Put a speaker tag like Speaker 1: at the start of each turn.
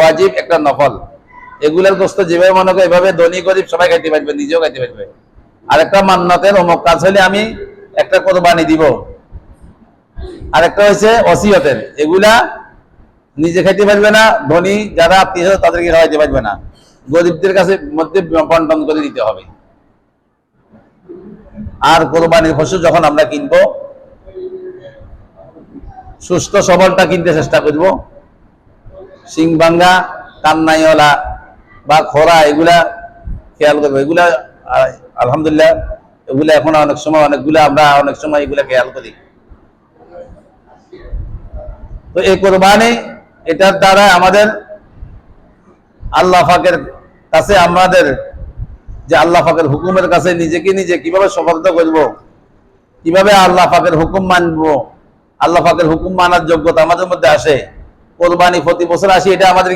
Speaker 1: ওয়াজিব, একটা নফল। এগুলোর গোস্ত যেভাবে মনে করে এভাবে ধনী গরিব সবাই খাইতে পারবে, নিজেও খাইতে পারবে। আর একটা মান্নাতের অমুক কাজ হলে আমি একটা কোরবানি দিব। আর একটা হচ্ছে ওসিয়তের, এগুলা নিজে খাইতে পারবে না, ধনী যারা আত্মীয় তাদেরকে খাওয়াইতে পারবে না, গরিবদের কাছে মধ্যে বন্টন করে দিতে হবে। আর কোরবানির পশু যখন আমরা কিনবো, সুস্থ সবলটা কিনতে চেষ্টা করব। শিং ভাঙ্গা, কান্নাইওয়ালা বা খোরা এগুলা খেয়াল করবো। এগুলা আলহামদুলিল্লাহ এগুলা এখন অনেক সময় অনেকগুলা আমরা অনেক সময় এগুলা খেয়াল করি। তো এই কোরবানি, এটার দ্বারা আমাদের আল্লাহ পাকের কাছে, আমাদের যে আল্লাহ পাকের হুকুমের কাছে নিজেকে নিজে কিভাবে সমর্থ করব, কিভাবে আল্লাহ পাকের হুকুম মানব, আল্লাহ পাকের হুকুম মানার যোগ্যতা আমাদের মধ্যে আসে। কোরবানি প্রতি বছর আসি, এটা আমাদের